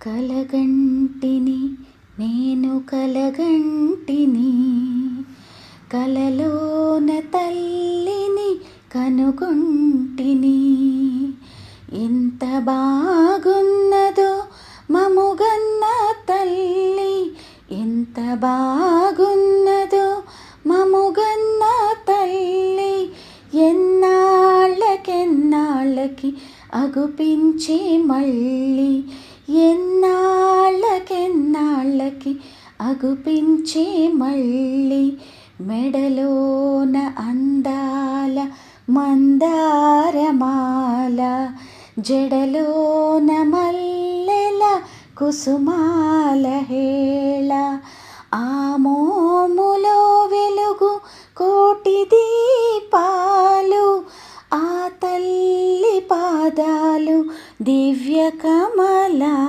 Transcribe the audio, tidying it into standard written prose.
కలగంటిని నేను కలగంటిని, కలలోన తల్లిని కనుగొంటిని. ఎంత బాగున్నదో మముగన్న తల్లి, ఎంత బాగున్నదో మముగన్న తల్లి. ఎన్నాళ్ళకి అగుపించే మళ్ళీ, ఎన్నాళ్ళకి అగుపించే మళ్ళీ. మెడలోన అందాల మందారమాల, జడలోన మల్లెల కుసుమాల హేళ. ఆ మోములో వెలుగు కోటి దీపాలు, ఆ తల్లి పాదాలు దివ్య కమల.